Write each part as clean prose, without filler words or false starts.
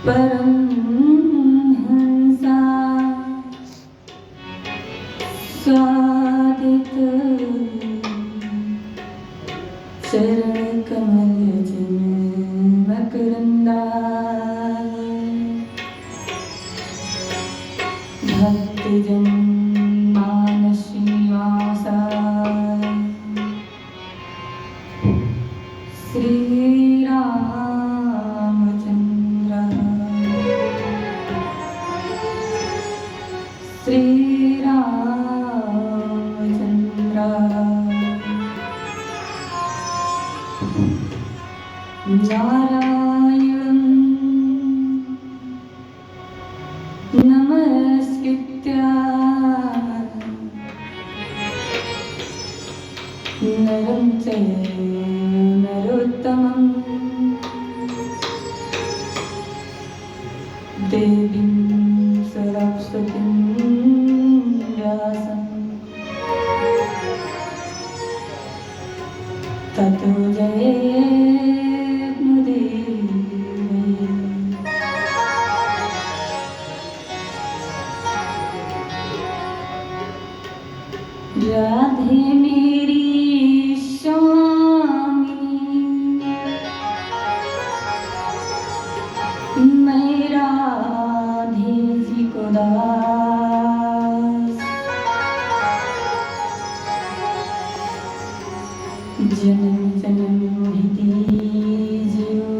परमहंसा स्वादित चरण कमल जिन मकरंदा भक्तजन मानस निवासा श्री रामचंद्र श्री रामचंद्र नारायणं नमस्कृत्य नरं चैव नरोत्तमं देवीं सरस्वतीं व्यासं ततो जयेमुदीरये। राधे मेरी मैं राधे जी को दास जन्म जन्म मोहि दीजियो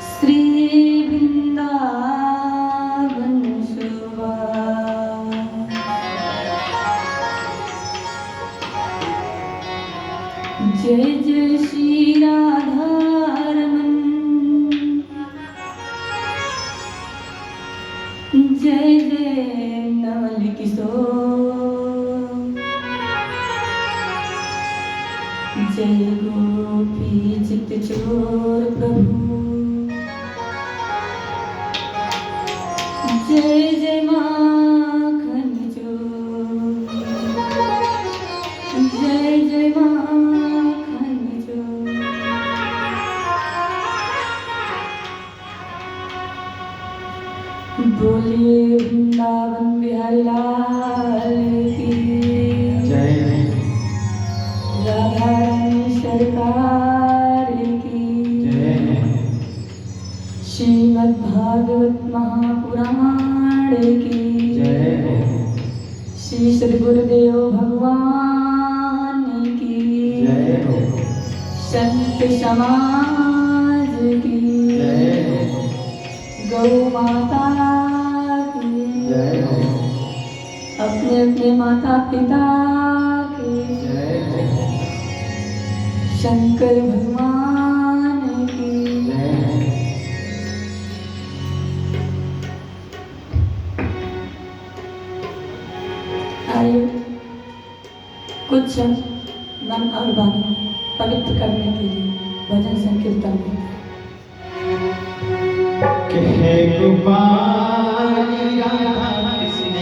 श्री वृंदावन सुवास। जय जय श्री राधा जय जय नवल किशोर जय गोपी चित चोर प्रभु जय जय माखन चोर जय जय माखन चोर। बोलिए वृंदावन बिहारी लाल की जय। राधा रानी सरकार की जय। श्रीमद् भागवत महापुराण की जय। श्री सद्गुरुदेव भगवान की जय। संत समाज की जय। गौ माता की जय। अपने अपने माता पिता की जय। शंकर भगवान की जय। आइए कुछ मन और वाणी पवित्र करने के लिए भजन संकीर्तन में कहे गोपाल राधा कृष्ण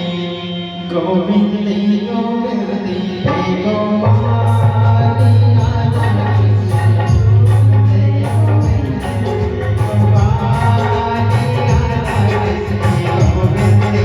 गोविंद गोविंद गोपाल राधा कृष्ण गोपाल राधा कृष्ण गोविंद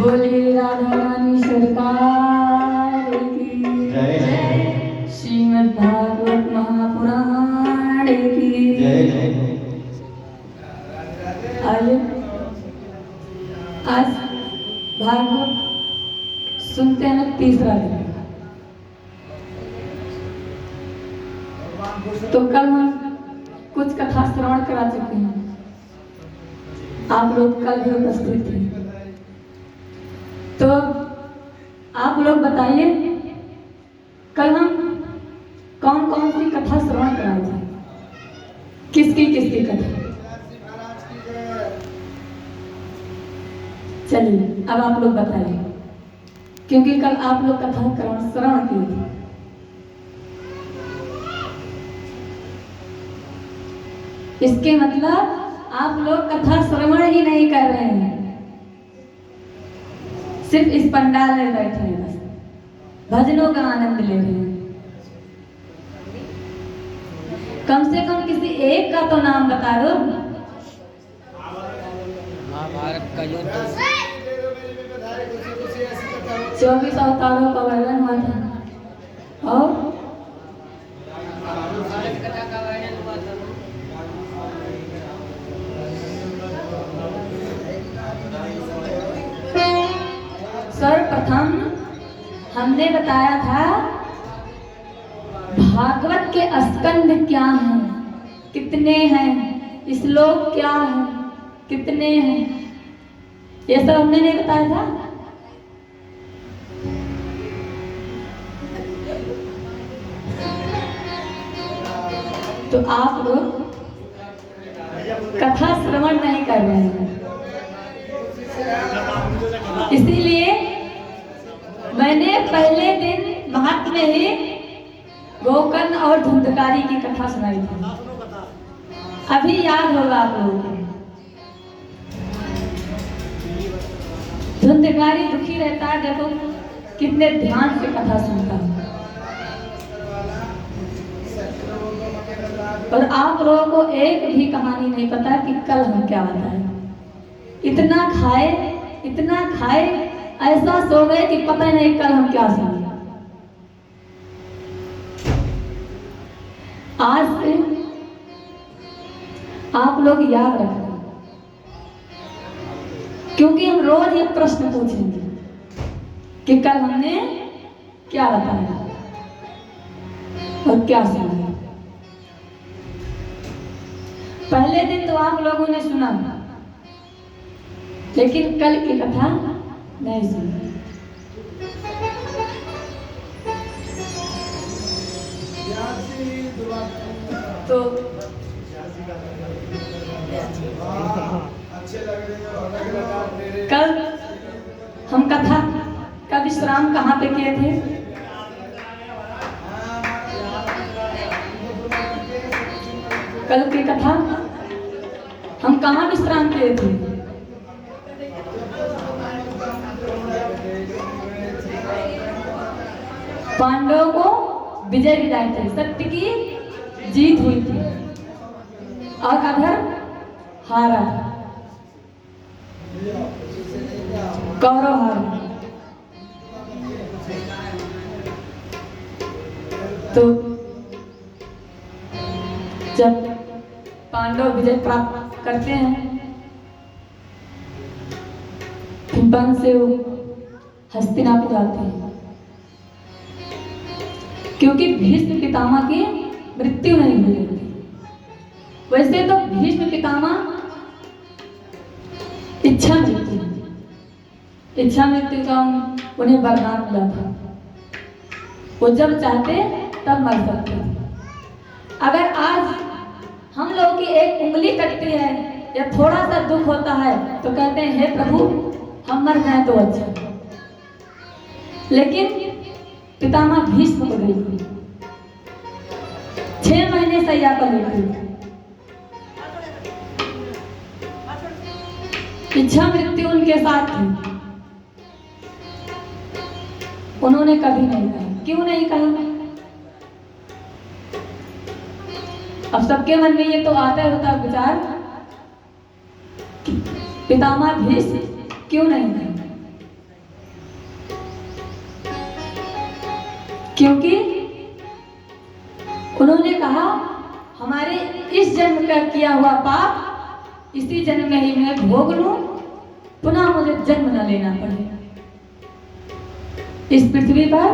बोले राधा रानी सरकार की जय जय श्रीमद् भागवत महापुराण की जय जय। आज भागवत सुनते हैं तीसरा दिन। तो कल हम कुछ कथा श्रवण करा चुके हैं, आप लोग कल भी उपस्थित थे। तो आप लोग बताइए कल हम कौन कौन सी कथा श्रवण कराए थे, किसकी किसकी कथा। चलिए अब आप लोग बताइए, क्योंकि कल आप लोग कथा श्रवण किए थे। इसके मतलब आप लोग कथा श्रवण ही नहीं कर रहे हैं, सिर्फ इस पंडाल में बैठे हैं, बस भजनों का आनंद ले रहे हैं। कम से कम किसी एक का तो नाम बता दो। महाभारत का युद्ध 24 अवतारों का वर्णन हुआ था और कथा का वर्णन हुआ था। सर्वप्रथम हमने बताया था भागवत के स्कंद क्या हैं, कितने हैं, श्लोक क्या है, कितने हैं, ये सब हमने नहीं बताया था। तो आप लोग कथा श्रवण नहीं कर रहे हैं, इसीलिए मैंने पहले दिन महात्म्य ही गोकर्ण और धुंधकारी की कथा सुनाई थी। अभी याद होगा आप लोगों को। धुंधकारी दुखी रहता है, देखो कितने ध्यान से कथा सुनता है। और आप लोगों को एक भी कहानी नहीं पता कि कल हम क्या बताए। इतना खाए ऐसा सो गए कि पता ही नहीं कल हम क्या सुने। आज से आप लोग याद रखें, क्योंकि हम रोज ये प्रश्न पूछेंगे कि कल हमने क्या बताया और क्या सुना। पहले दिन तो आप लोगों ने सुना, लेकिन कल की कथा नहीं सुनी। तो कल हम कथा का विश्राम कहाँ पे किए थे? कल की कथा हम कहाँ विश्राम किए थे? पांडवों को विजय दिलाए थे, सत्य की जीत हुई थी और अधर्म हारा, कौरव हारा। तो जब पांडव विजय प्राप्त करते हैं, वन से वो हस्तिनापुर आते हैं, क्योंकि भीष्म पितामह की मृत्यु नहीं हुई थी। वैसे तो भीष्म पितामह इच्छा मृत्यु का उन्हें वरदान मिला था। वो जब चाहते तब मर सकते थे। अगर आज हम लोगों की एक उंगली कटती है या थोड़ा सा दुख होता है तो कहते हैं हे प्रभु हम मर जाए तो अच्छा। लेकिन पितामह भीष्म को देखो, 6 महीने सैया पर लेटे, इच्छा मृत्यु उनके साथ थी। उन्होंने कभी नहीं कहा। क्यों नहीं कहा? अब सबके मन में ये तो आता होता विचार, पितामह भीष्म क्यों नहीं कहा? क्योंकि उन्होंने कहा हमारे इस जन्म का किया हुआ पाप इसी जन्म में ही मैं भोग लूं, पुनः मुझे जन्म न लेना पड़े। इस पृथ्वी पर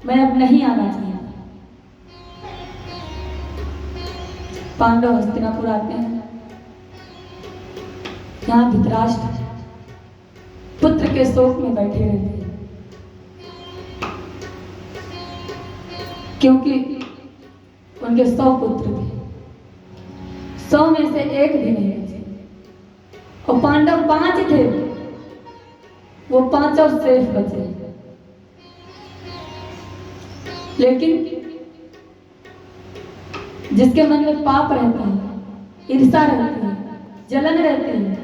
मैं अब नहीं आना चाहिए। पांडव हस्तिनापुर आते हैं। यहाँ धृतराष्ट्र पुत्र के शोक में बैठे रहते हैं, क्योंकि उनके 100 पुत्र थे, 100 में से एक भी नहीं बचे। और पांडव 5 थे, वो 5 शेष बचे। लेकिन जिसके मन में पाप रहता है, ईर्ष्या रहती है, जलन रहती है,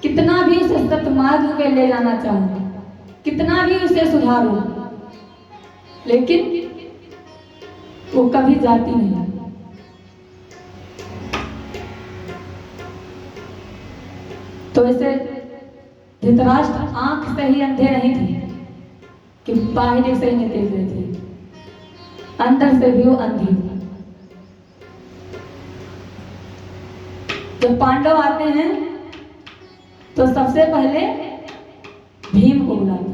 कितना भी उसे सत्य मार्ग पे ले जाना चाहो, कितना भी उसे सुधारो, लेकिन वो कभी जाती नहीं। तो ऐसे धृतराष्ट्र आंख से ही अंधे नहीं थे कि बाहर से ही नहीं देख रहे थे, अंदर से भी वो अंधे थे। जब पांडव आते हैं तो सबसे पहले भीम को बुलाते हैं।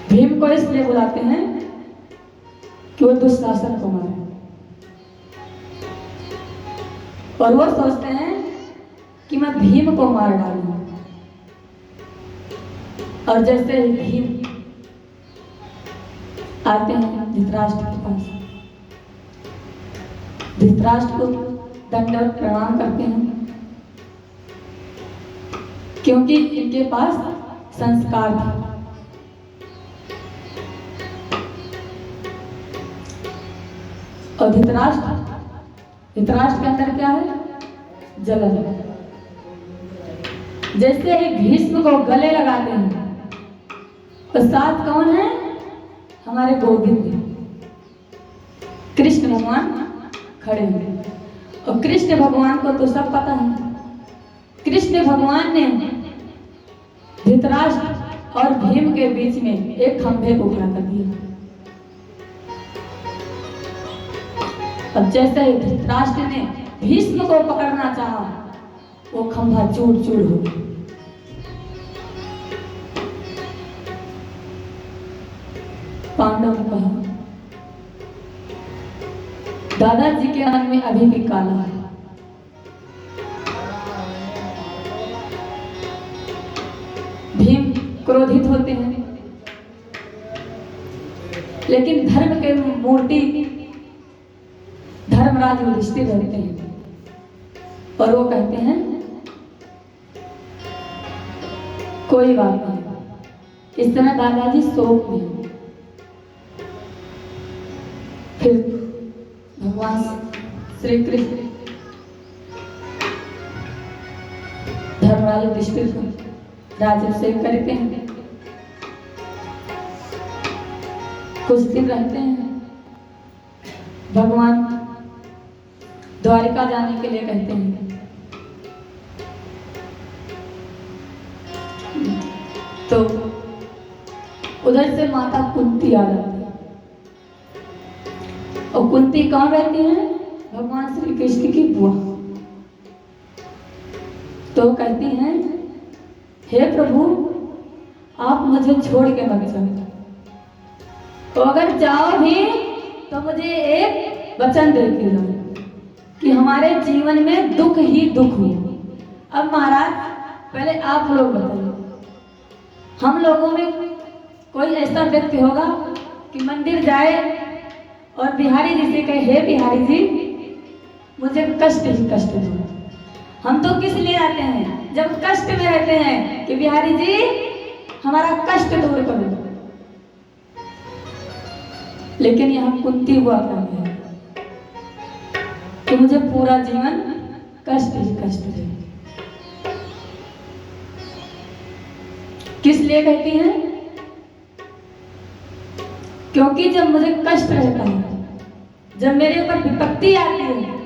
भीम को इसलिए बुलाते हैं कि वो दुशासन को मारे, और वो सोचते हैं कि मैं भीम को मार डालूं। और जैसे ही भीम आते हैं धृतराष्ट्र के पास, धृतराष्ट्र को दंडवत प्रणाम करते हैं, क्योंकि इनके पास संस्कार था। और धृतराष्ट्र के अंदर क्या है? जलन। जैसे ही भीष्म को गले लगाते हैं, और साथ कौन है? हमारे गोविंद कृष्ण भगवान खड़े हैं। और कृष्ण भगवान को तो सब पता है, कृष्ण भगवान ने धृतराष्ट्र और भीम के बीच में एक खंभे को खड़ा कर दिया। अब जैसे ही धृतराष्ट्र ने भीष्म को पकड़ना चाहा, वो खंभा चूर चूर हो गया। पांडव ने कहा, दादाजी के मन में अभी भी काला है। भीम क्रोधित होते हैं, लेकिन धर्म के मूर्ति धर्मराज युधिष्ठिर रहते हैं, और वो कहते हैं कोई बात नहीं। इस समय दादाजी शोक में। फिर भगवान श्री कृष्ण धर्मराज युधिष्ठिर को राज्याभिषेक करते हैं, कुछ दिन रहते हैं। भगवान द्वारिका जाने के लिए कहते हैं, तो उधर से माता कुंती आ जाती है। और कुंती कौन रहती है? भगवान श्री कृष्ण की बुआ। तो कहती हैं, हे प्रभु, आप मुझे छोड़ के मत जाओ, तो अगर जाओ भी तो मुझे एक वचन दे के जाओ कि हमारे जीवन में दुख ही दुख हो। अब महाराज पहले आप लोग बताइए, हम लोगों में कोई ऐसा व्यक्ति होगा कि मंदिर जाए और बिहारी जी से कहे, हे बिहारी जी, मुझे कष्ट ही कष्ट दो। हम तो किस लिए आते हैं? जब कष्ट में रहते हैं कि बिहारी जी हमारा कष्ट दूर करो। लेकिन यहाँ कुंती हुआ क्या है कि मुझे पूरा जीवन कष्ट ही कष्ट दे। किस लिए कहती हैं? क्योंकि जब मुझे कष्ट रहता है, जब मेरे ऊपर विपत्ति आती है,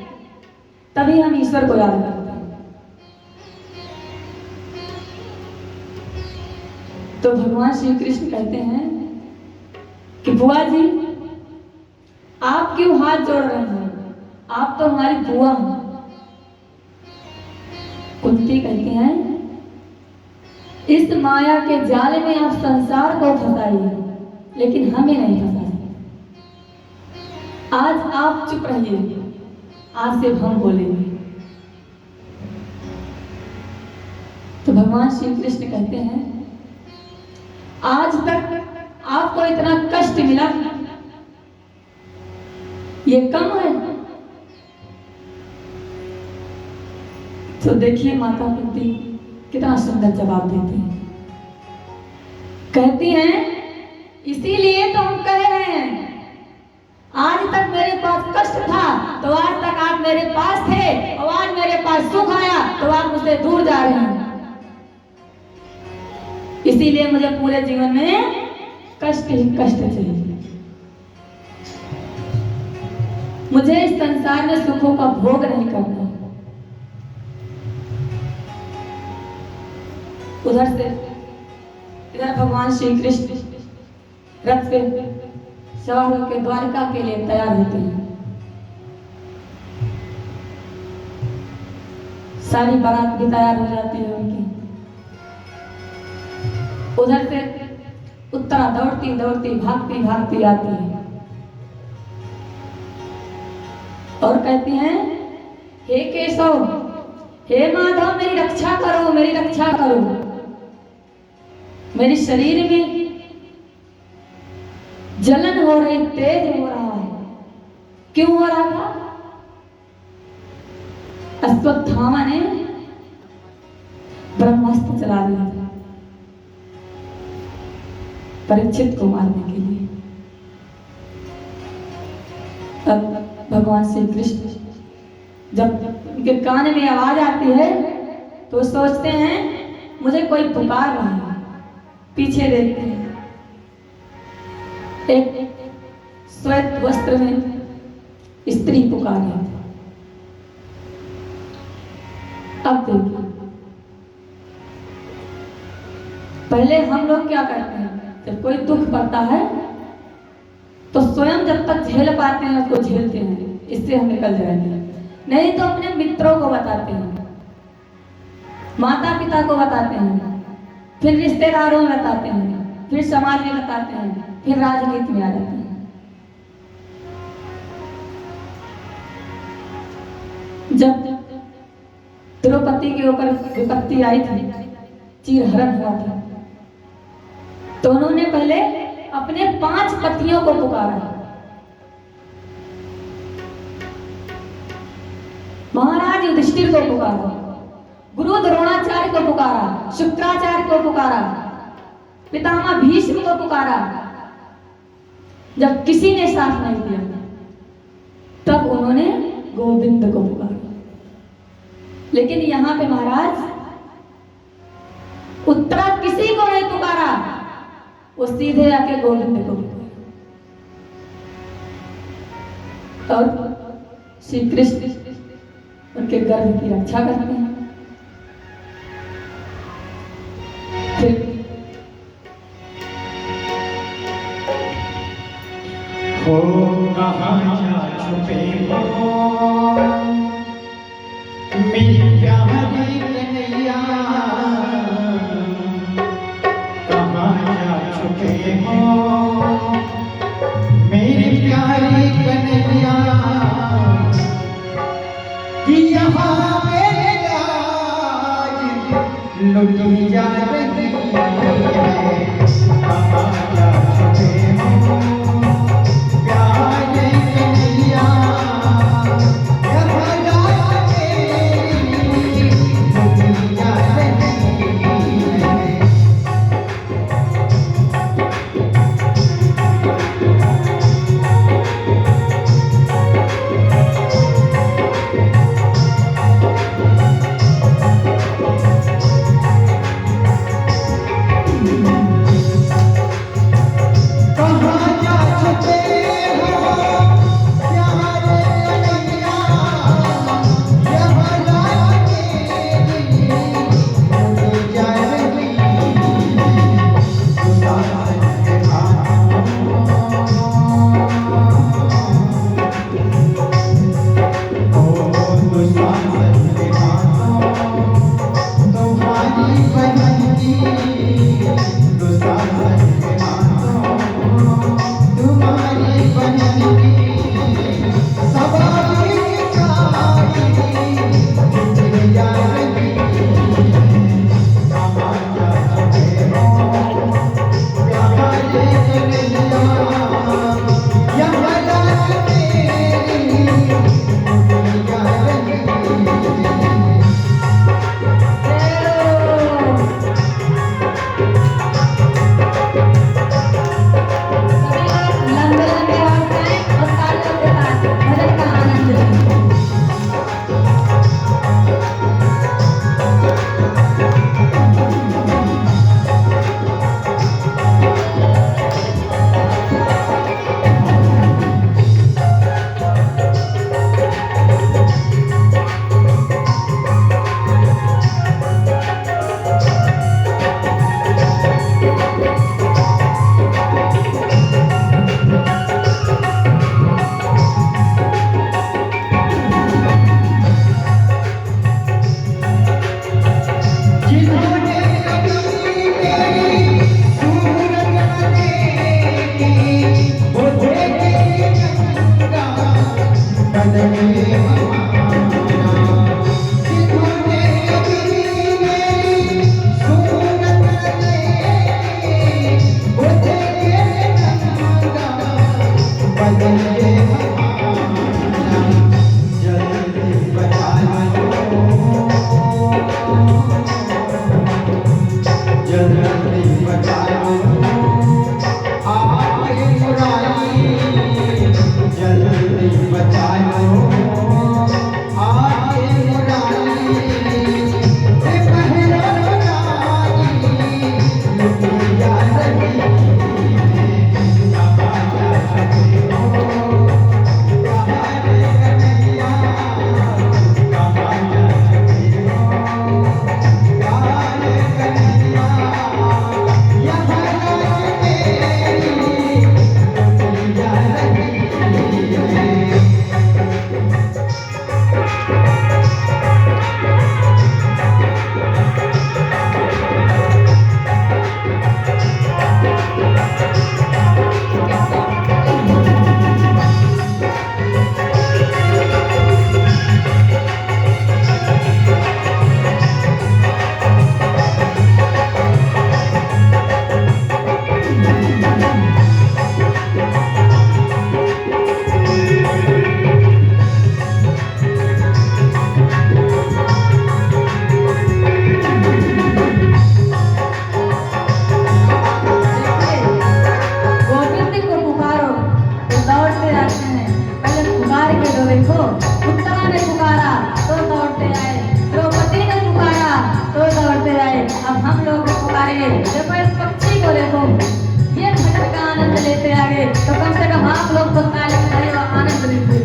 तभी हम ईश्वर को याद करते हैं। तो भगवान श्री कृष्ण कहते हैं कि बुआ जी आप क्यों हाथ जोड़ रहे हैं, आप तो हमारी बुआ हैं। कुंती कहती हैं इस माया के जाल में आप संसार को फंसाइए लेकिन हमें नहीं फंसा सकते। आज आप चुप रहिए, आज से हम बोलेंगे। तो भगवान श्री कृष्ण कहते हैं आज तक आपको इतना कष्ट मिला, ये कम है। तो देखिए माता कुंती कितना सुंदर जवाब देती हैं। कहती हैं इसीलिए तो हम कह रहे हैं आज तक मेरे पास कष्ट था तो आज तक आप मेरे पास थे, और आज मेरे पास सुख आया तो आप मुझसे दूर जा रहे हैं। इसीलिए मुझे पूरे जीवन में कष्ट ही कष्ट चाहिए। मुझे इस संसार में सुखों का भोग नहीं करना। उधर से इधर भगवान श्री कृष्ण रथ पे सवार होकर द्वारका के लिए तैयार होते हैं। सारी बारात भी तैयार हो जाती है उनकी। उधर से उत्तरा दौड़ती दौड़ती भागती भागती आती है और कहती हैं हे केशव, हे माधव, मेरी रक्षा करो, मेरी रक्षा करो। मेरे शरीर में जलन हो रही, तेज हो रहा है। क्यों हो रहा था? अश्वत्थामा ने ब्रह्मास्त्र चला दिया था परीक्षित को मारने के लिए। अब भगवान श्री कृष्ण जब उनके कान में आवाज आती है तो सोचते हैं मुझे कोई पुकार रहा है। पीछे देखते हैं एक श्वेत वस्त्र में स्त्री पुकार है। अब देखिए पहले हम लोग क्या करते हैं, जब कोई दुख पड़ता है तो स्वयं जब तक झेल पाते हैं उसको झेलते हैं, इससे हम निकल जाएंगे। नहीं तो अपने मित्रों को बताते हैं, माता पिता को बताते हैं, फिर रिश्तेदारों में बताते हैं, फिर समाज में बताते हैं, फिर राजनीति में आ जाते हैं। जब द्रौपदी के ऊपर विपत्ति आई थी, चीरहरण हुआ था, तो उन्होंने पहले अपने 5 पतियों को पुकारा। महाराज युधिष्ठिर को पुकारा, गुरु द्रोणाचार्य को पुकारा, शुक्राचार्य को पुकारा, पितामह भीष्म को पुकारा। जब किसी ने साथ नहीं दिया तब उन्होंने गोविंद को पुकारा। लेकिन यहां पे महाराज उत्तरा किसी को नहीं पुकारा, वो सीधे आके गोविंद को पुकारा। और श्री कृष्ण उनके गर्भ की रक्षा करते हैं। फिर हो कहाँ जा छुपे हो मेरी प्यारी कन्हैया, कहाँ जा छुपे हो मेरी प्यारी कन्हैया, यहाँ मेरे राज लुटी जा रही है। कहाँ जा छुपे हो प्यारे कन्हैया, यहाँ राज मेरी लुटी जा रही है। बदले हमारा जिन्होंने भी मेरी सूरत देखी वो देखे नंगा बदले हमारा जल्दी बचा लो जल्दी बचा लो आए मुरारी जल्दी बचा लो आए मुरारी ए पहरा मुरारी लुटिया रही कहाँ जा सके हो कहाँ रे कन्हैया कहाँ जा सके हो कहाँ रे कन्हैया यहाँ नाच मेरी लुटिया रही गोविंद को पुकारो तो दौड़ते आते हैं। पहले पुकार के तो देखो, उत्तरा ने पुकारा तो दौड़ते आए, द्रौपदी ने पुकारा तो दौड़ते आए। अब हम लोग पुकारेंगे, देखो इस पक्षी को देखो, ये भटक का आनंद लेते आगे, तो कम से कम आप लोग तो ताली बजाइए और आनंद लीजिए।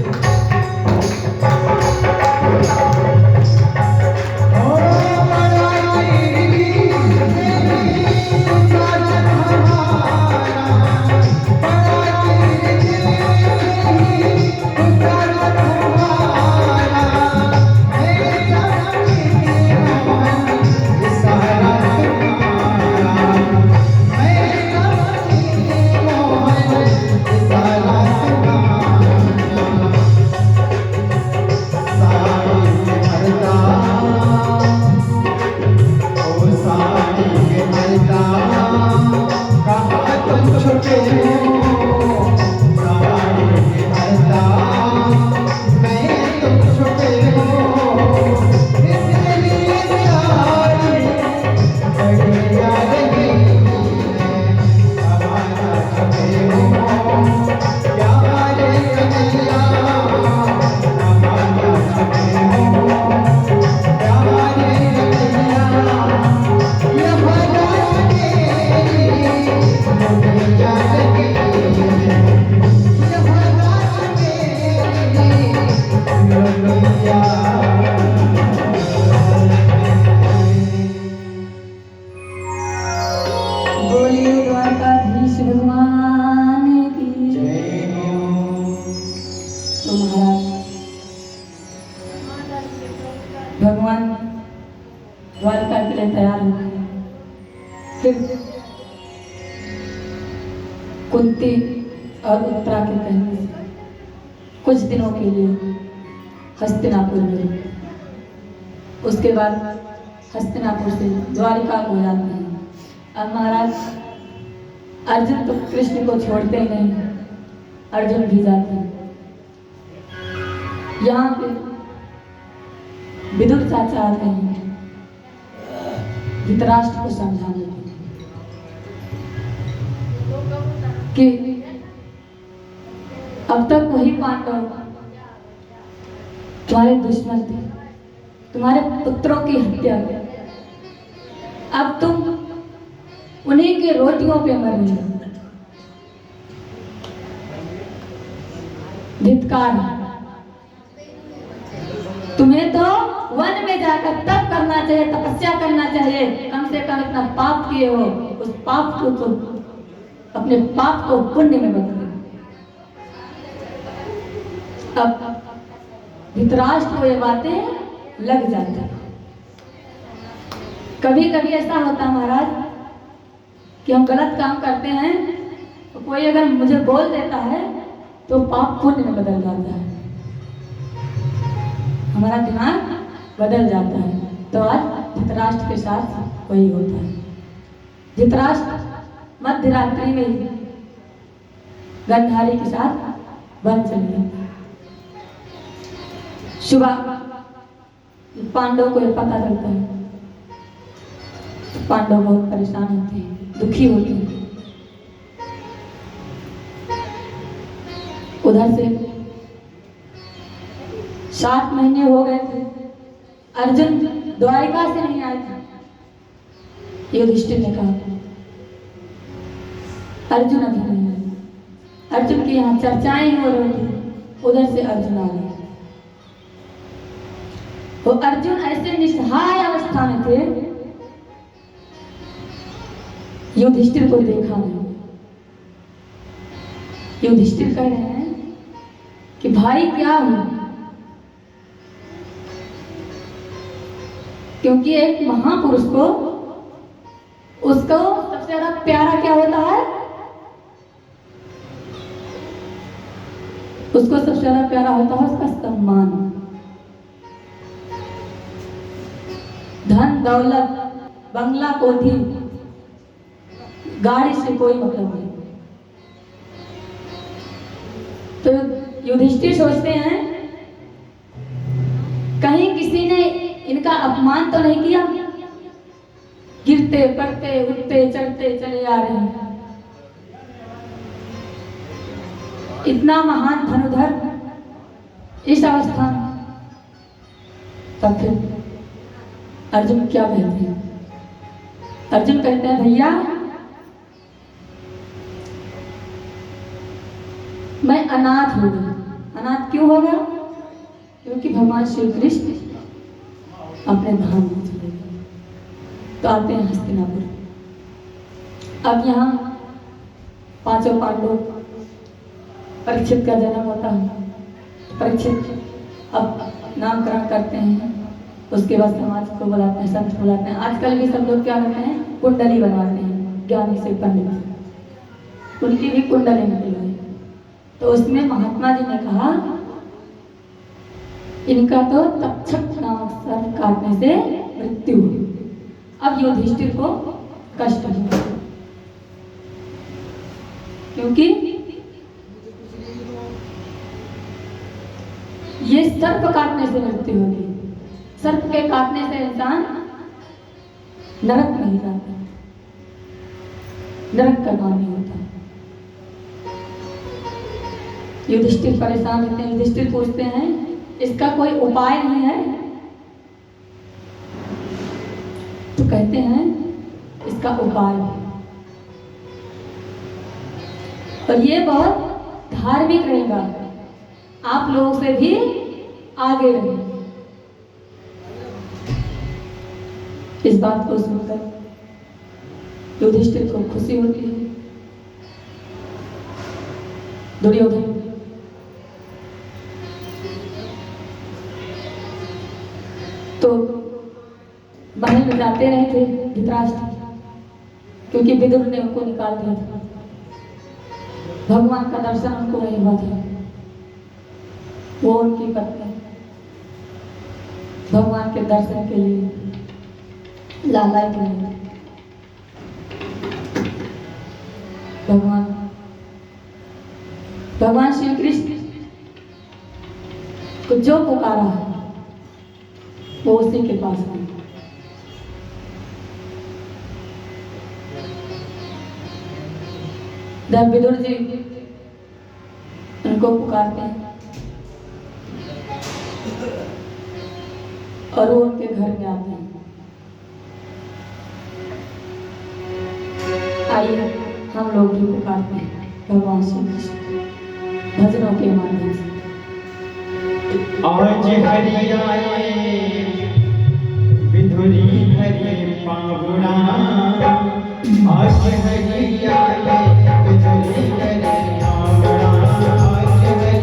बोलिए द्वारकाधीश भगवान की जय हो तो महाराज भगवान द्वारका के लिए तैयार हो गए। फिर कुंती और उत्तरा के कहने से कुछ दिनों के लिए हस्तिनापुर में रुके। उसके बाद हस्तिनापुर से द्वारिका को जाते हैं। अब महाराज अर्जुन तो कृष्ण को छोड़ते ही नहीं, अर्जुन भी जाते हैं। यहाँ पे विदुर चाचा आते हैं धृतराष्ट्र को समझाने के लिए कि अब तक वही पांडव तुम्हारे दुश्मन थे, तुम्हारे पुत्रों की हत्या की। अब तुम उन्हीं के रोटियों पे मर रहे हो। धिक्कार है। तुम्हें तो वन में जाकर तप करना चाहिए, तपस्या करना चाहिए। कम से कम इतना पाप किए हो, उस पाप को तो अपने पाप को पुण्य में बदलो। अब धृतराष्ट्र को ये बातें लग जाती हैं। कभी कभी ऐसा होता है महाराज कि हम गलत काम करते हैं तो कोई अगर मुझे बोल देता है तो पाप पुण्य में बदल जाता है। हमारा दिमाग बदल जाता है। तो आज धृतराष्ट्र के साथ वही होता है। धृतराष्ट्र मध्य रात्रि में गांधारी के साथ वन चले गए। सुबह पांडव को ये पता चलता है तो पांडव बहुत परेशान होते हैं, दुखी होते हैं। उधर से 7 महीने हो गए थे, अर्जुन द्वारिका से नहीं आए थे। युधिष्ठिर ने कहा अर्जुन अभी नहीं आए। अर्जुन की यहाँ चर्चाएं हो रही थी, उधर से अर्जुन आ गए। वो अर्जुन ऐसे निस्सहाय अवस्था में थे, युधिष्ठिर को देखा नहीं। युधिष्ठिर कह रहे हैं कि भाई क्या हुआ, क्योंकि एक महापुरुष को उसको सबसे ज्यादा प्यारा क्या होता है, उसको सबसे ज्यादा प्यारा होता है उसका सम्मान। धन दौलत बंगला कोठी गाड़ी से कोई मतलब नहीं। तो युधिष्ठिर सोचते हैं कहीं किसी ने इनका अपमान तो नहीं किया, गिरते पड़ते उठते चढ़ते चले आ रहे हैं। इतना महान धनुधर इस अवस्था में। तब फिर अर्जुन क्या कहते हैं? अर्जुन कहते हैं भैया मैं अनाथ हो गया। अनाथ क्यों हो गया? क्योंकि भगवान श्री कृष्ण अपने धाम में चले गए। तो आते हैं हस्तिनापुर। अब यहाँ 5 पांडव, परीक्षित का जन्म होता है। परीक्षित अब नामकरण करते हैं, उसके बाद समाज को बुलाते हैं, संत को बुलाते हैं। आजकल भी सब लोग क्या करते हैं, कुंडली बनवाते हैं। ज्ञानी से पंडित उनकी भी कुंडली निकलवाई। तो उसमें महात्मा जी ने कहा इनका तो तक्षक नामक सर्प काटने से मृत्यु हुई। अब युधिष्ठिर को कष्ट हुआ, क्योंकि ये सर्प काटने से मृत्यु होगी। सर्प के काटने से इंसान नरक नहीं जाता, नरक का काम नहीं होता। युधिष्ठिर परेशान होते हैं। युधिष्ठिर पूछते हैं इसका कोई उपाय नहीं है? तो कहते हैं इसका उपाय है, और ये बहुत धार्मिक रहेगा, आप लोगों से भी आगे रहेगा। इस बात को सुनकर युधिष्ठिर को खुशी होती है। दुर्योधन तो महल में जाते रहे थे धृतराष्ट्र, क्योंकि विदुर ने उनको निकाल दिया था। भगवान का दर्शन उनको नहीं हुआ था। वो उनकी पत्नी भगवान के दर्शन के लिए लालायित हुई। भगवान श्री कृष्ण को जो पुकारा है वो उसी के पास है। जब विदुर जी उनको पुकारते हैं और वो उनके घर में आते हैं। आइए हम लोग भी पुकारते हैं भगवान श्री कृष्ण भजनों के माध्यम से। आज हरि आए विधुरी हरि पाहुणा, आज हरि आए विधुरी हरि पाहुणा, आज हरि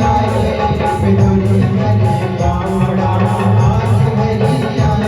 आए। विधुरी हरि पाहुणा, आज हरि आए।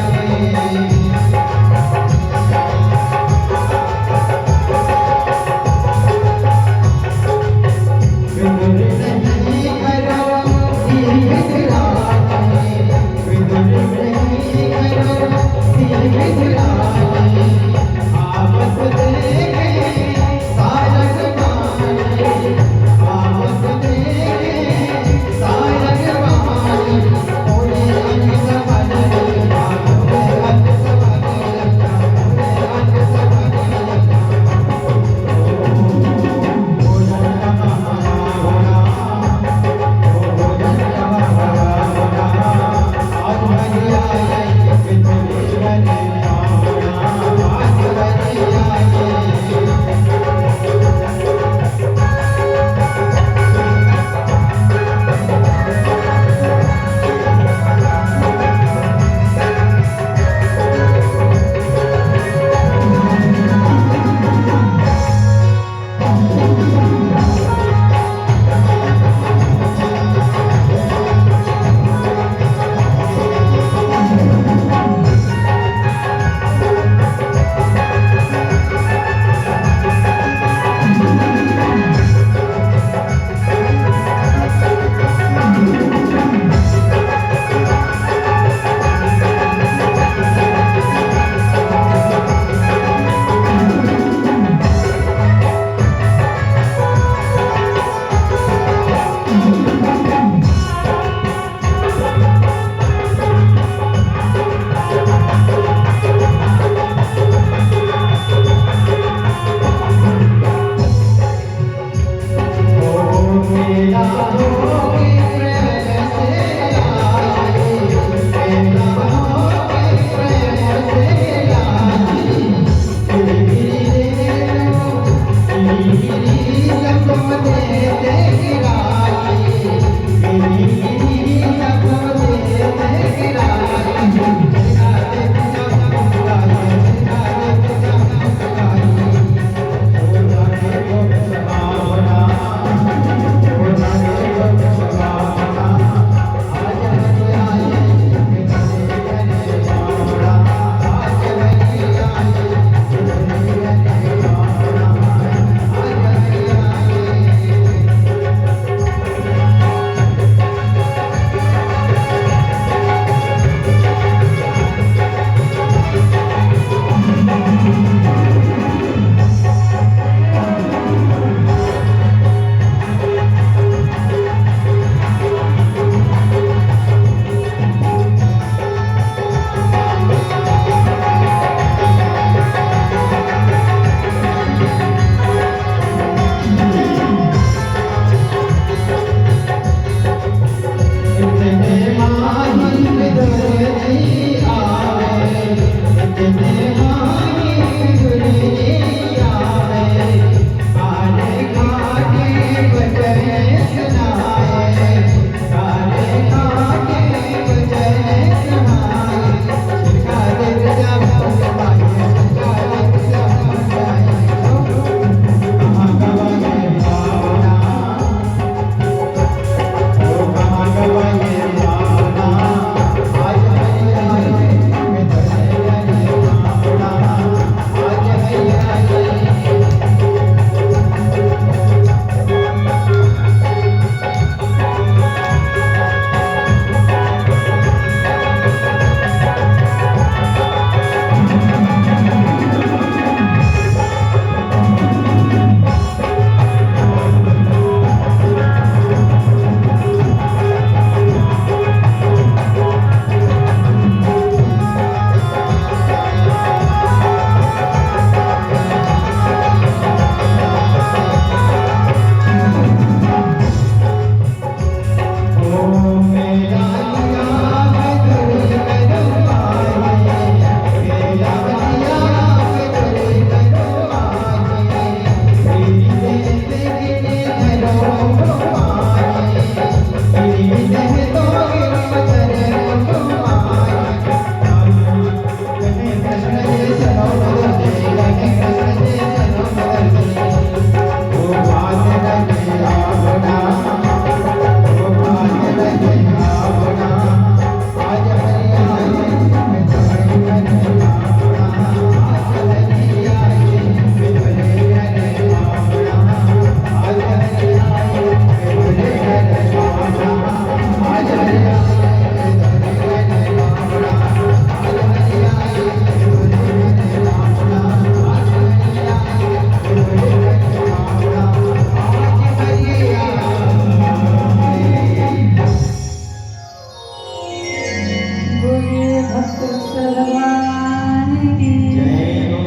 भक्त भगवान की जय हो।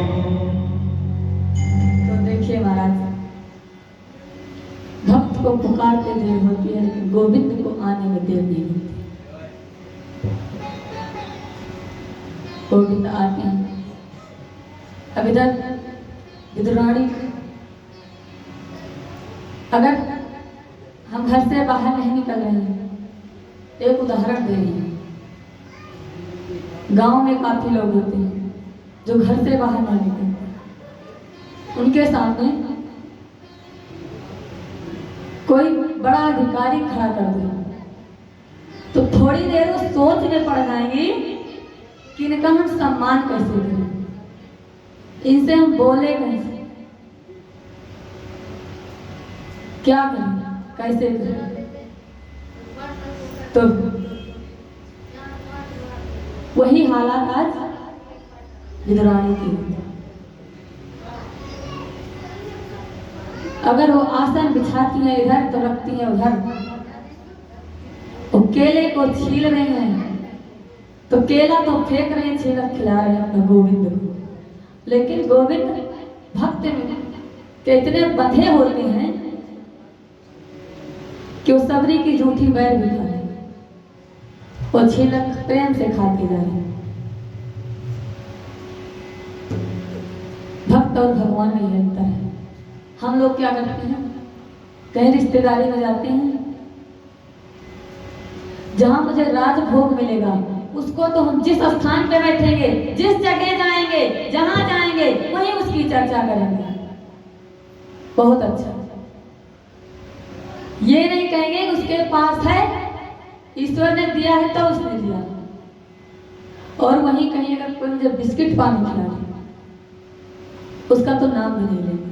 तो देखिए महाराज, भक्त को पुकारते देर होती है लेकिन गोविंद को आने में देर नहीं होती। गोविंद आते हैं। अब इधर विदुराणी, अगर हम घर से बाहर नहीं निकल रहे हैं, एक उदाहरण दे रही हैं। गांव में काफी लोग होते हैं जो घर से बाहर नहीं निकलते, उनके सामने कोई बड़ा अधिकारी खड़ा कर दे तो थोड़ी देर वो सोच में पड़ जाएंगी कि इनका हम सम्मान कैसे करें, इनसे हम बोले कैसे, क्या करें, कैसे करें। तो वही हालात आज विदुराणी की होती है। अगर वो आसन बिछाती है इधर तो रखती है उधर, वो केले को छील रहे हैं तो केला तो फेंक रहे हैं, छील खिला रहे हैं अपने गोविंद को, लेकिन गोविंद भक्त के इतने बंधे होते हैं कि वो सबरी की जूठी बैर भी खा रहे, वो छीलक प्रेम से खाते जा रहे हैं। भक्त और भगवान में यह अंतर है। हम लोग क्या करते हैं, कहीं रिश्तेदारी में जाते हैं, जहां मुझे राजभोग मिलेगा उसको तो हम जिस स्थान पे बैठेंगे, जिस जगह जाएंगे, जहां जाएंगे वहीं उसकी चर्चा करेंगे। बहुत अच्छा, ये नहीं कहेंगे उसके पास है, ईश्वर ने दिया है तो उसने दिया, और वहीं कहीं अगर कोई मुझे बिस्किट पानी खिला दे उसका तो नाम भी नहीं लेंगे।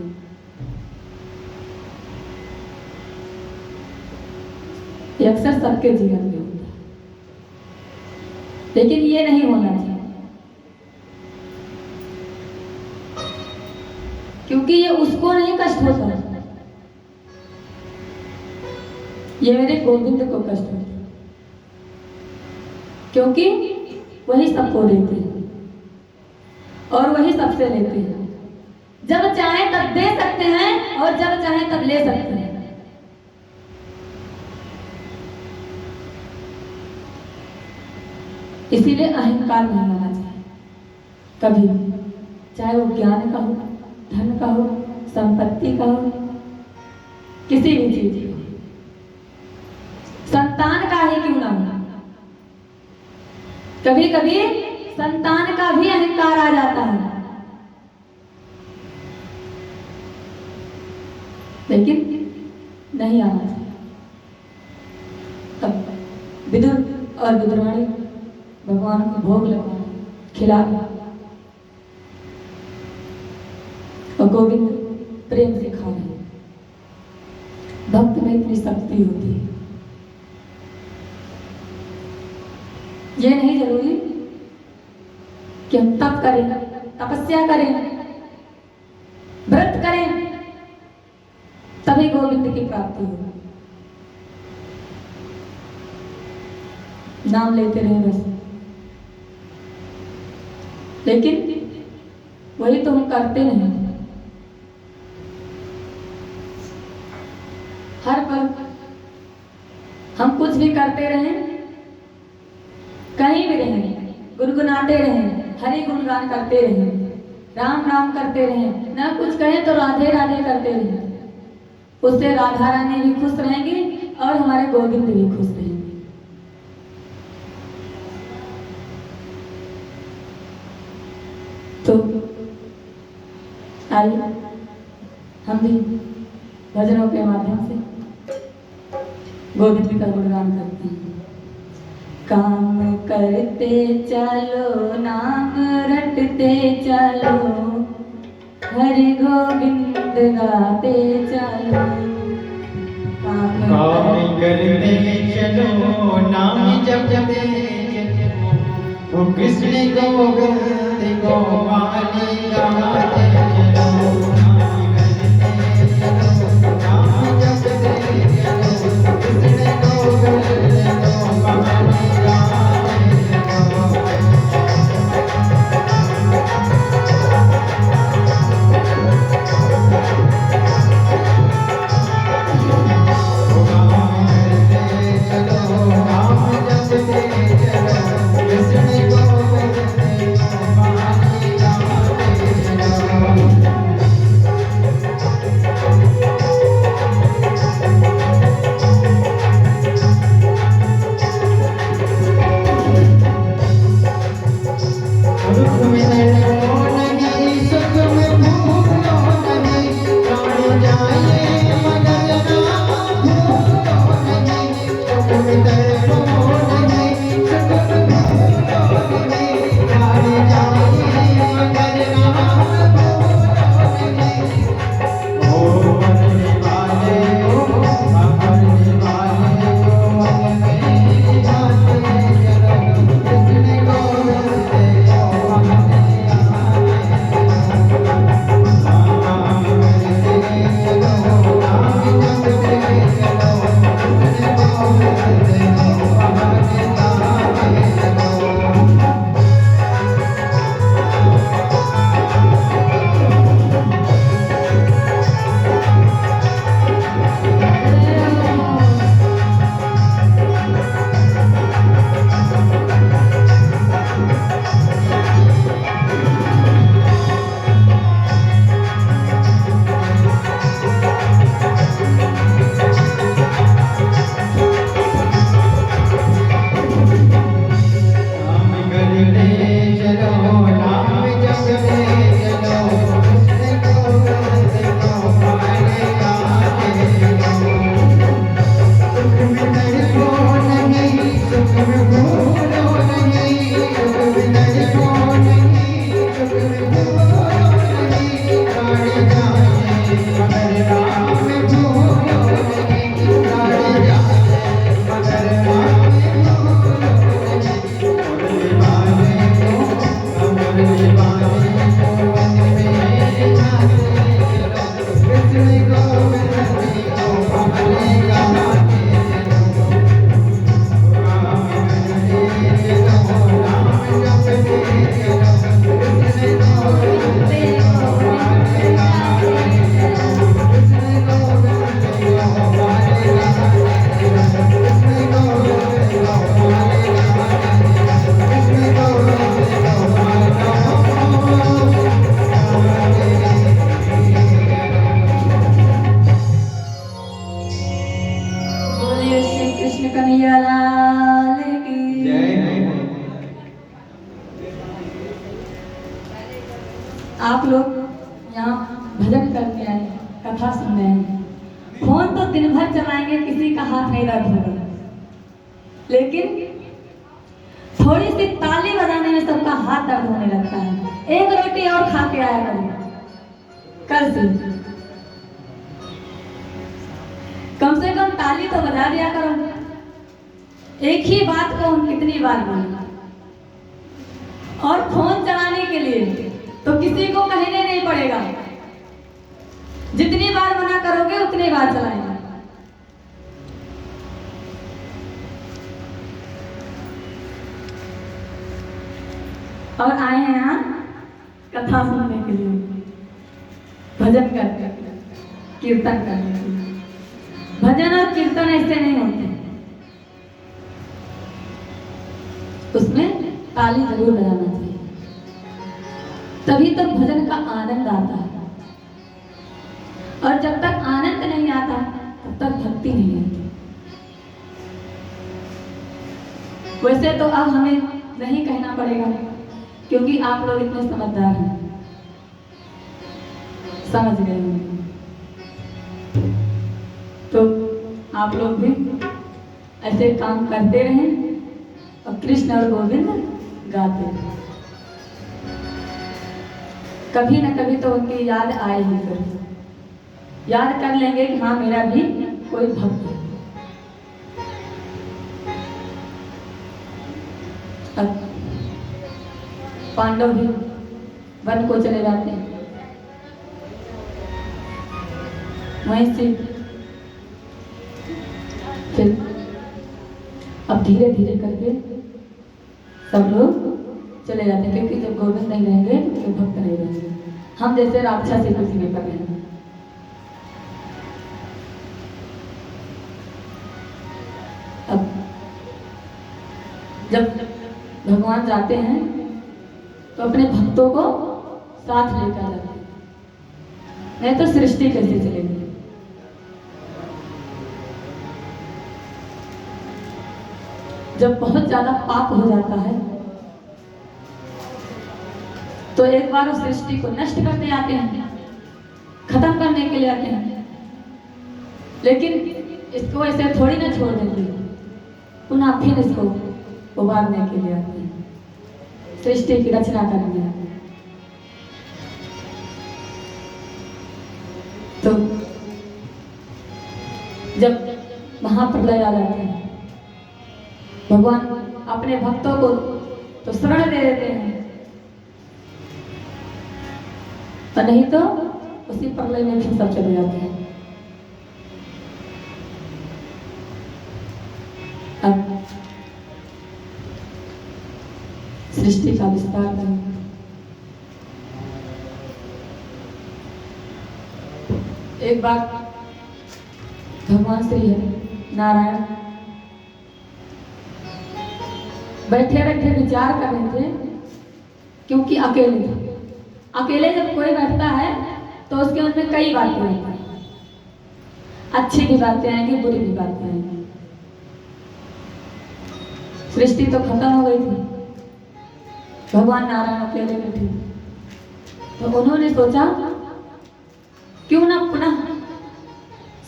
ये अक्सर सबके जीवन में होता है, लेकिन ये नहीं होना चाहिए, क्योंकि ये उसको नहीं कष्ट होता, ये मेरे गोविंद को कष्ट होता है, क्योंकि वही सबको देते हैं और वही सबसे लेते हैं। जब चाहे तब दे सकते हैं और जब चाहे तब ले सकते हैं। इसीलिए अहंकार नहीं होना चाहिए कभी, चाहे वो ज्ञान का हो, धन का हो, संपत्ति का हो, किसी भी चीज का, संतान का ही क्यों ना हो। कभी कभी संतान का भी अहंकार आ जाता है, लेकिन नहीं आना चाहिए। तब विदुर और विदुराणी भगवान को भोग लगा खिला, और गोविंद प्रेम से खा रहे। भक्त में इतनी शक्ति होती है, ये नहीं जरूरी कि हम तप करें, तपस्या करें, व्रत करें तभी गोविंद की प्राप्ति हो। नाम लेते रहे बस, लेकिन वही तो हम करते नहीं। हर पल हम कुछ भी करते रहें, कहीं भी रहें, गुनगुनाते रहें, हरि गुणगान करते रहें, राम नाम करते रहें, ना कुछ कहें तो राधे राधे करते रहें, उससे राधा रानी भी खुश रहेंगी और हमारे गोविंद भी खुश रहेंगे। तो आइए हम भी भजनों के माध्यम से गोविंद का गुणगान करते हैं। काम करते चलो, नाम रटते चलो, हरि गोविंद गाते चलो। काम करते चलो, नाम जपते चलो, ओ कृष्ण गोविंद गोपाल गाते चलो। नाम करते चलो, नाम जपते चलो, कृष्ण गोविंद गोपाल गाते चलो। आप लोग यहाँ भजन करने आए, कथा सुनने आए। फोन तो दिन भर चलाएंगे, किसी का हाथ नहीं दर्द होगा, लेकिन थोड़ी सी ताली बजाने में सबका हाथ दर्द होने लगता है। एक रोटी और खा के आया करो कल से, कम से कम ताली तो बजा दिया करो। एक ही बात को हम कितनी बार बोलें। और फोन चलाने के लिए तो किसी को कहने नहीं पड़ेगा, जितनी बार मना करोगे उतनी बार चलाएंगे। और आए हैं यहाँ कथा सुनने के लिए, भजन करने के लिए, कीर्तन करने के लिए। भजन और कीर्तन ऐसे नहीं होते, उसमें ताली जरूर बजाना चाहिए, तभी तो भजन का आनंद आता है। और जब तक आनंद नहीं आता तब तक भक्ति नहीं आती। वैसे तो अब हमें नहीं कहना पड़ेगा, क्योंकि आप लोग इतने समझदार हैं, समझ गए होंगे। तो आप लोग भी ऐसे काम करते रहें और कृष्ण और गोविंद गाते रहें। कभी न कभी तो उनकी याद आए ही करें, याद कर लेंगे कि हाँ मेरा भी कोई भक्त है। अब पांडव भी वन को चले जाते हैं, वहीं से फिर अब धीरे धीरे करके सब लोग चले जाते हैं, क्योंकि जब गोविंद नहीं रहेंगे तो भक्त नहीं रहेंगे। हम जैसे राक्षस से कुछ नहीं कर रहे हैं। अब जब भगवान जाते हैं तो अपने भक्तों को साथ लेकर जाते हैं, नहीं तो सृष्टि कैसे चलेगी। जब बहुत ज्यादा पाप हो जाता है तो एक बार उस सृष्टि को नष्ट करते आते हैं, खत्म करने के लिए आते हैं, लेकिन इसको ऐसे थोड़ी ना छोड़ देंगे, पुनः फिर इसको उबारने के लिए आते हैं, सृष्टि की रचना करने आते हैं। तो जब महाप्रलय आ जाते हैं, भगवान अपने भक्तों को तो शरण दे देते हैं, और नहीं तो उसी प्रलय में फिर सब चले जाते हैं। अब सृष्टि का विस्तार करें। एक बार भगवान श्री नारायण बैठे बैठे विचार कर रहे थे, क्योंकि अकेले थे। अकेले जब कोई बैठता है तो उसके मन में कई बातें आती हैं, अच्छी भी बातें आएंगी, बुरी भी बातें आएंगी। सृष्टि तो खत्म हो गई थी, भगवान नारायण अकेले बैठे, तो उन्होंने सोचा क्यों ना पुनः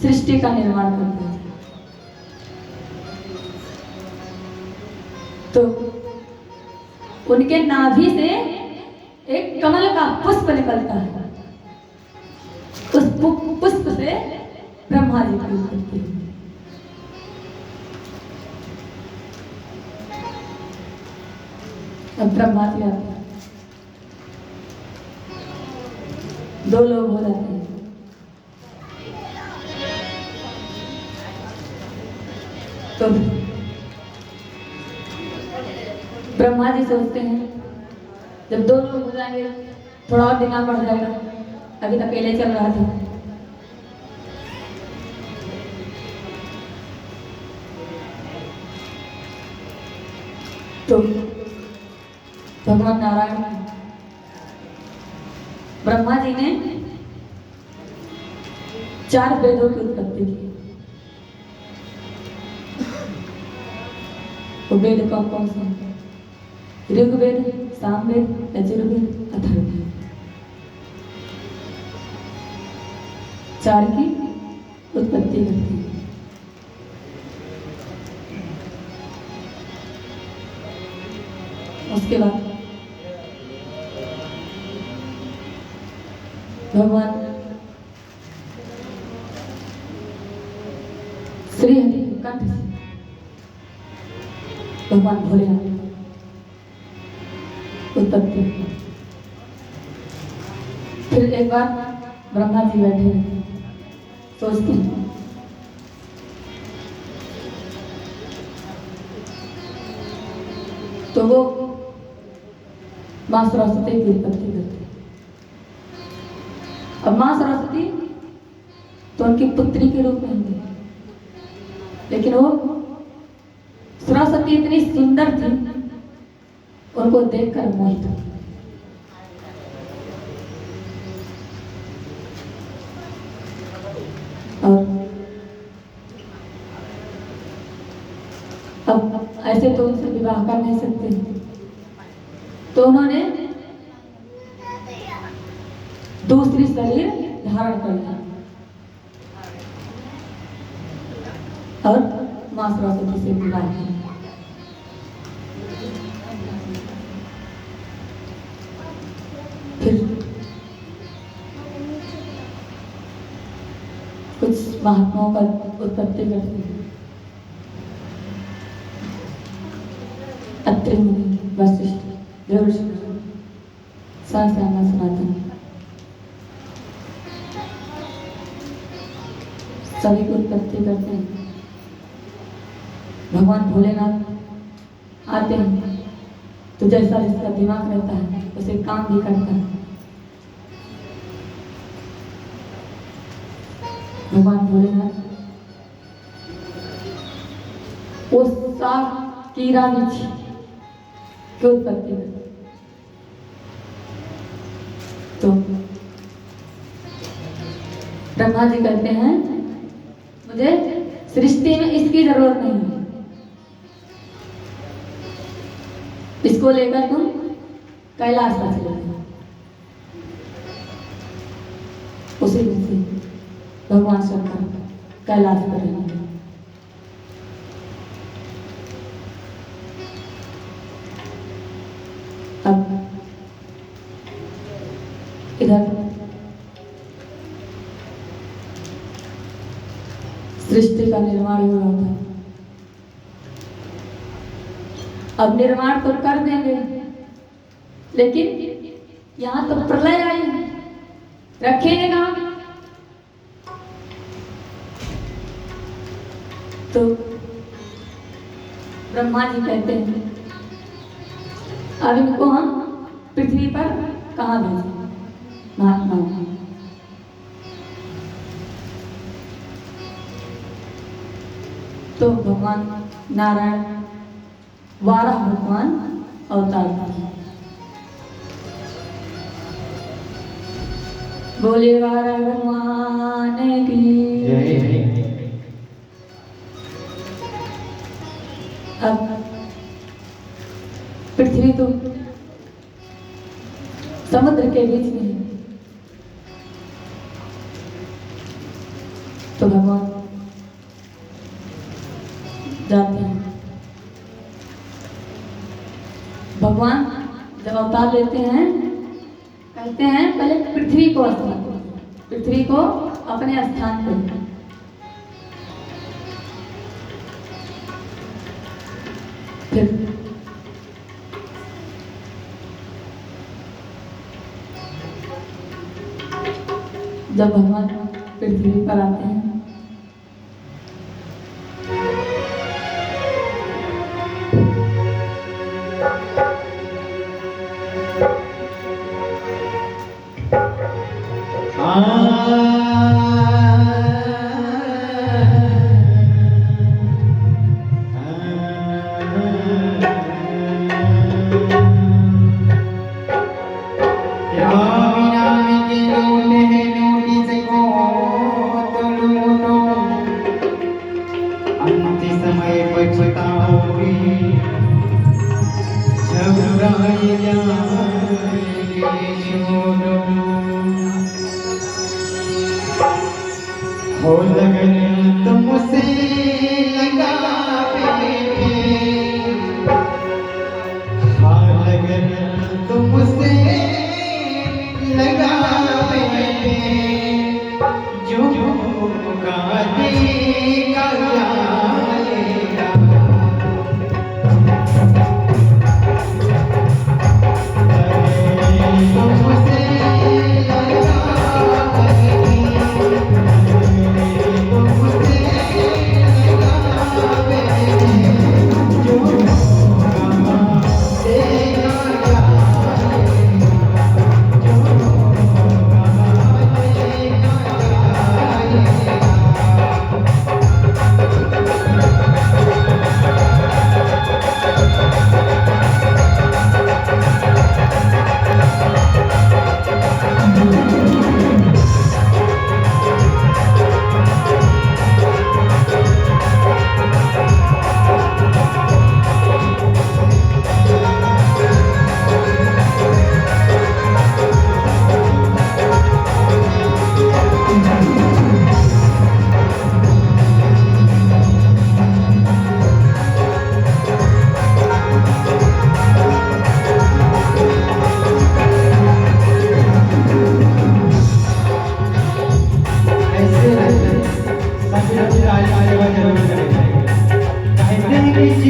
सृष्टि का निर्माण कर दिया। तो उनके नाभि से एक कमल का पुष्प निकलता है, उस पुष्प से ब्रह्मा जी की उत्पत्ति। अब ब्रह्मा जी आते हैं, दो लोग हो जाते हैं। तो ब्रह्मा जी सोचते हैं जब दो लोग हो जाएंगे थोड़ा और दिमाग बढ़ जाएगा, अभी तक अकेले चल रहा था। तो भगवान नारायण ब्रह्मा जी ने 4 वेदों की उत्पत्ति की। वो वेद कौन कौन से? ऋग्वेद, सामवेद, यजुर्वेद, अथर्ववेद। चार की उत्पत्ति करती है। उसके बाद भगवान श्री हरि के कंठ से भगवान भोलेनाथ उत्पत्ति। फिर एक बार ब्रह्मा जी बैठे सोचते हैं, तो वो माँ सरस्वती की उत्पत्ति करते। अब माँ सरस्वती तो उनकी पुत्री के रूप में होंगे, लेकिन वो सरस्वती इतनी सुंदर थी, उनको देखकर मोहित हो। और अब ऐसे तो उनसे विवाह कर नहीं सकते, तो उन्होंने दूसरी शरीर धारण कर लिया और मां सरस्वती से विवाह किया। फिर कुछ महात्माओं का उत्पत्ति करती है। अत्रि मुनि, वशिष्ठ, देवर्षि, सहस्राना, सनातन, सभी की उत्पत्ति करते हैं। भगवान भोलेनाथ आते हैं तो जैसा जिसका दिमाग रहता है उसे काम भी करता है। भगवान भोलेनाथ वो सात कीड़ा बिच्छी की उत्पत्ति करते। तो ब्रह्मा जी कहते हैं, मुझे सृष्टि में इसकी जरूरत नहीं है, इसको लेकर तुम कैलाश पर चले जाओ। उसी दिन से भगवान शंकर कैलाश पर रहेंगे। अब इधर सृष्टि का निर्माण हो रहा था। अब निर्माण तो कर देंगे, लेकिन यहाँ तो प्रलय आई है, रखेंगे कहाँ? तो ब्रह्मा जी कहते हैं, अब इनको हम पृथ्वी पर कहाँ भेजें? महात्मा तो भगवान नारायण वाराह भगवान अवतार लिए। बोले वाराह भगवान की जय। अब पृथ्वी तो समुद्र के बीच में है, तो भगवान जाते हैं। भगवान जब अवतार लेते हैं, कहते हैं पहले पृथ्वी को स्थान करो, पृथ्वी को अपने स्थान पर। फिर जब भगवान पृथ्वी पर आते हैं, हो लगन तुमसे लगावे हाँ लगन तुमसे लगावे जो गाने का गाएगा तुमसे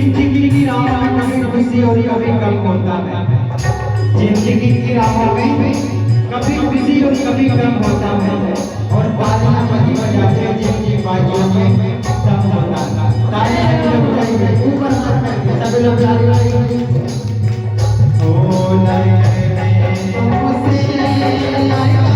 जिंदगी की राहों में कभी खुशी और कभी गम होता है जिंदगी की राहों में कभी खुशी और कभी गम होता है और बालियां बजी बजाते जिंदगी बाजों में सब होता है ताली बजाइए ऊपर सब लोग ताली बजाइए ओ लगे तुमसे लगावे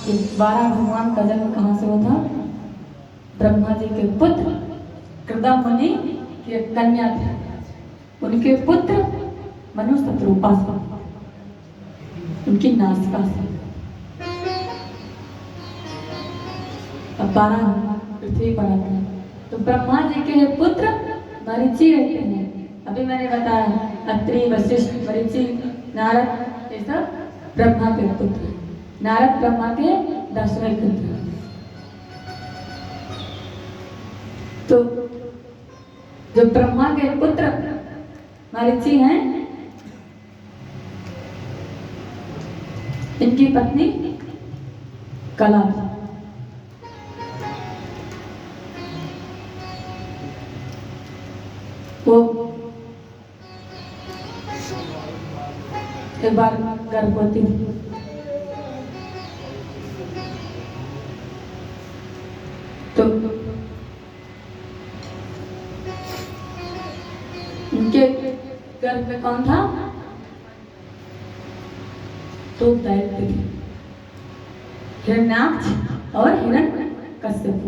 कि 12 भगवान का जन्म कहाँ से हुआ था? ब्रह्मा जी के पुत्र कृदा मुनि की एक कन्या थी, उनके पुत्र मनु शत्रुपा से, उनकी नासिका से। अब 12 पृथ्वी पर आते हैं, तो ब्रह्मा जी के पुत्र मरीचि रहते हैं। अभी मैंने बताया अत्रि, वशिष्ठ, मरीचि, नारद, ये सब ब्रह्मा के पुत्र। नारद ब्रह्मा के 10वें पुत्र। तो जो ब्रह्मा के पुत्र मरीचि हैं, इनकी पत्नी कला थी। वो एक बार गर्भवती थी, तो उनके गर्भ में कौन था? तो दैत्य थे, हिरण्याक्ष और हिरण्यकश्यप।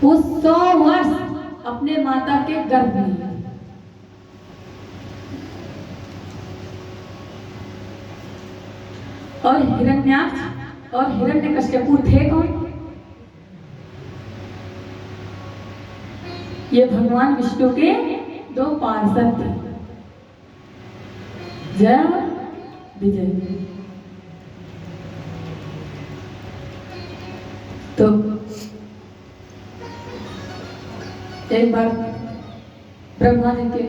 वो 100 वर्ष अपने माता के गर्भ में, और हिरण्याक्ष और हिरण्यकश्यप थे कौन? ये भगवान विष्णु के 2 पार्षद थे, जय और विजय। तो एक बार ब्रह्मा जी के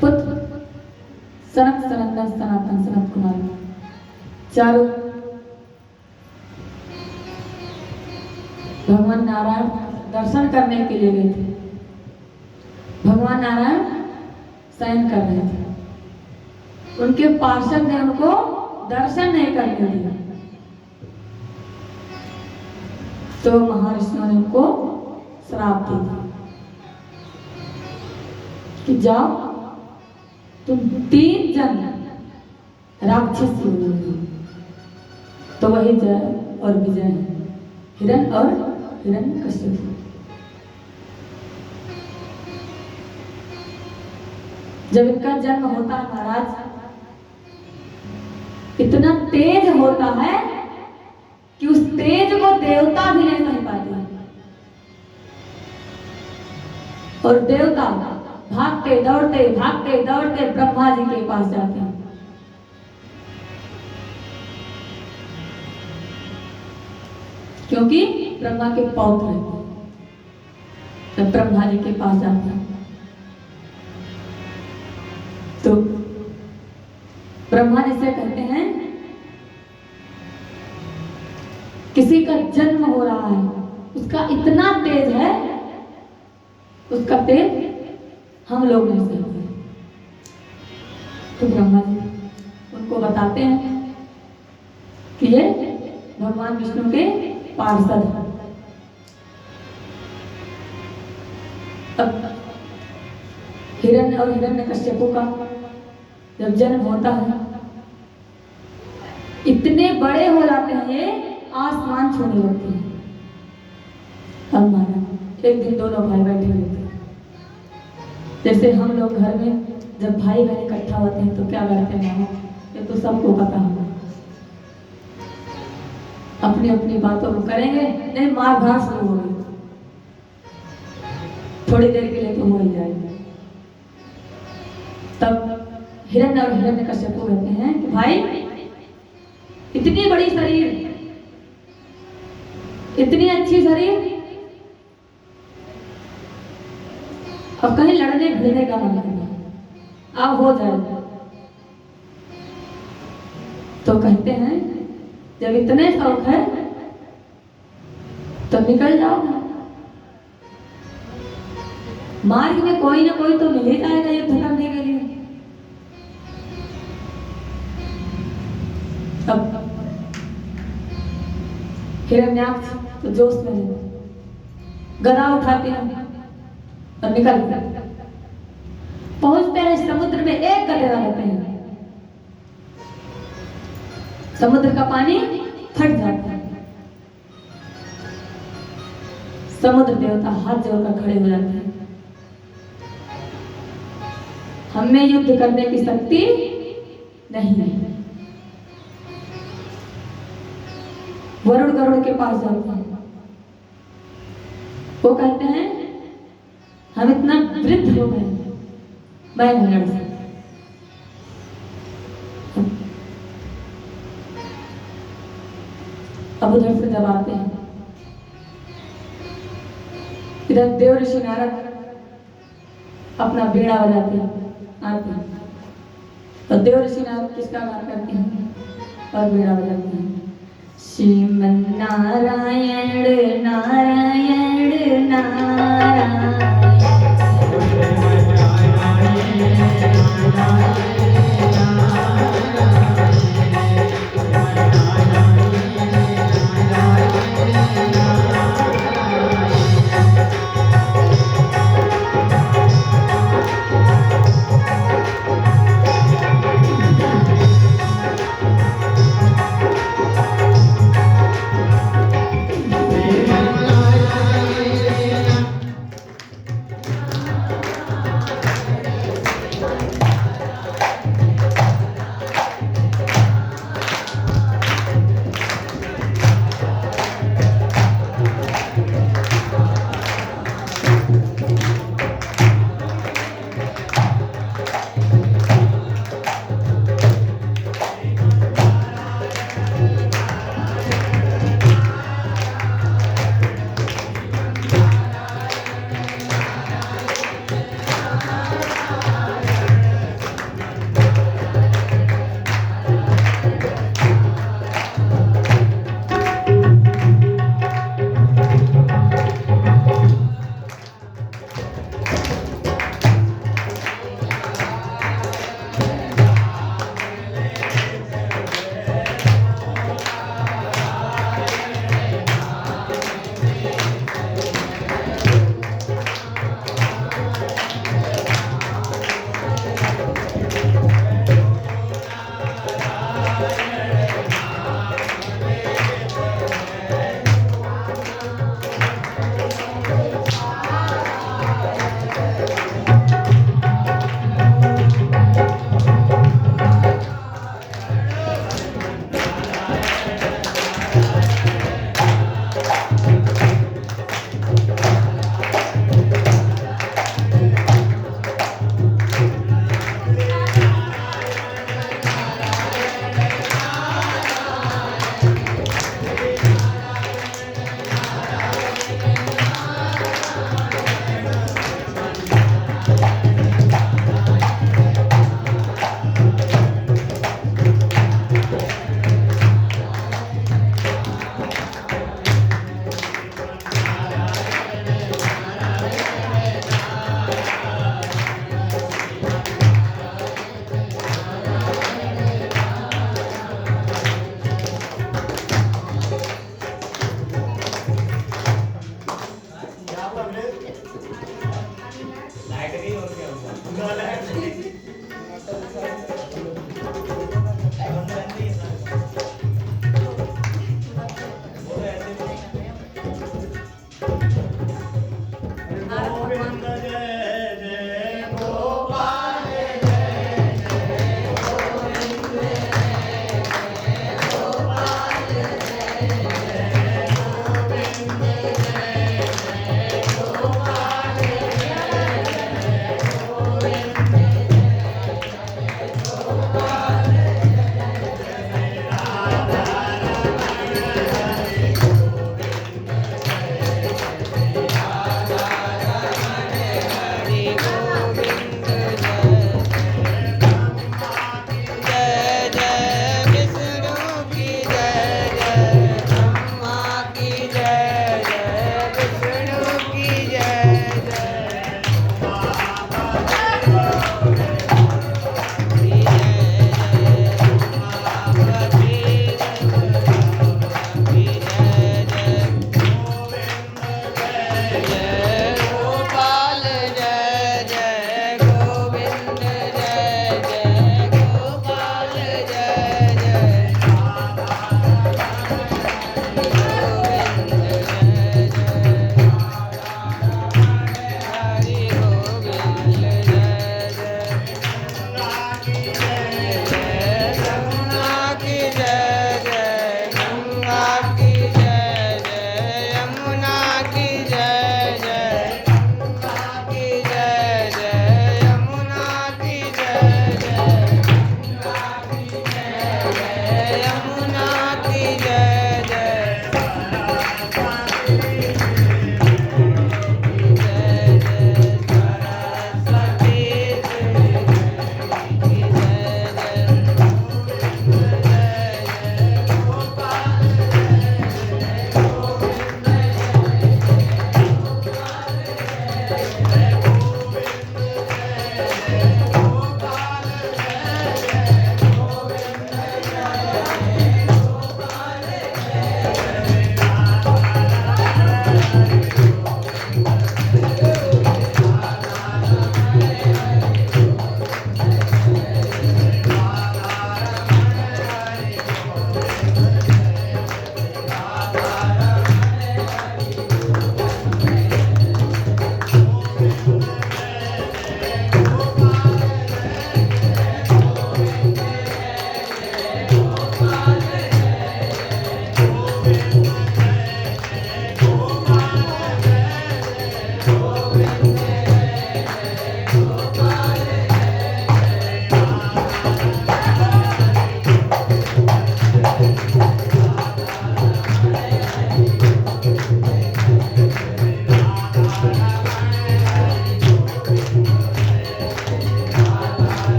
पुत्र सनक, सनंदन, सनातन, सनत कुमार चारों भगवान नारायण दर्शन करने के लिए गए थे। भगवान नारायण शयन कर रहे थे, उनके पार्षद ने उनको दर्शन नहीं करने दिया, तो महर्षियों ने उनको श्राप दे दिया कि जाओ तुम 3 जन राक्षसी बनो। तो वही जय और विजय है, हिरण और हिरण्यकश्यप। जब इनका जन्म होता है महाराज, इतना तेज होता है कि उस तेज को देवता भी नहीं सह पाते, और देवता भागते दौड़ते ब्रह्मा जी के पास जाते हैं। क्योंकि ब्रह्मा के पौत्र हैं, तो ब्रह्मा जी के पास जाते हैं। तो ब्रह्मा जी से कहते हैं किसी का जन्म हो रहा है, उसका इतना तेज है, उसका तेज हम लोग नहीं सकते। तो ब्रह्मा जी उनको बताते हैं कि ये भगवान विष्णु के पार्षद हैं। अब हिरण्य और हिरण्यकश्यपों का जब जन्म होता है, इतने बड़े हो जाते हैं, ये आसमान छूने लगते हैं। अब महाराज एक दिन दोनों भाई बैठे रहते हैं, जैसे हम लोग घर में जब भाई बहन इकट्ठा होते हैं तो क्या करते हैं, ये तो सबको पता होगा, अपनी अपनी बातों को करेंगे, नहीं मार धाड़ शुरू होगी, थोड़ी देर के लिए तो हो ही जाएगी। तब हिरण्य और हिरण्यकश्यप कहते हैं कि भाई इतनी बड़ी शरीर, इतनी अच्छी शरीर, अब कहीं लड़ने भिड़ने का मन है, अब हो जाए। तो कहते हैं जब इतने शौक है तो निकल जाओ, मार्ग में कोई ना कोई तो मिल ही जाएगा युद्ध करने के लिए। अब हिरण्याक्ष तो जोश में रहते, गदा उठाते हैं और निकलते, पहुंचते हैं समुद्र में, एक गदेरा लेते हैं समुद्र का पानी फट जाता है। समुद्र देवता हाथ जोड़कर खड़े हो जाते हैं, हमें युद्ध करने की शक्ति नहीं है। वरुण गरुड़ के पास जाते हैं, वो कहते हैं हम इतना वृद्ध हो गए, मैं नहीं लड़ सकता। अब उधर से जब आते हैं, इधर देव ऋषि नारद अपना बीड़ा बजाते हैं, आते हैं, तो देव ऋषि नारद किसका गान करते हैं और बीड़ा बजाते हैं। श्रीमन नारायण नारायण नारायण।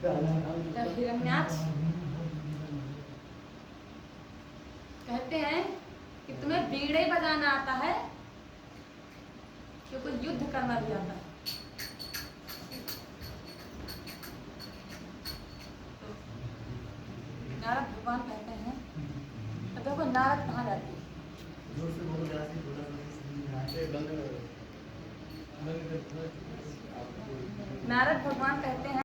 तो हिरण्याक्ष कहते हैं कि तुम्हें बीड़े बजाना आता है, क्योंकि युद्ध करना भी आता है। तो नारद भगवान कहते हैं, तो देखो नारद कहाँ जाते हैं? नारद भगवान कहते हैं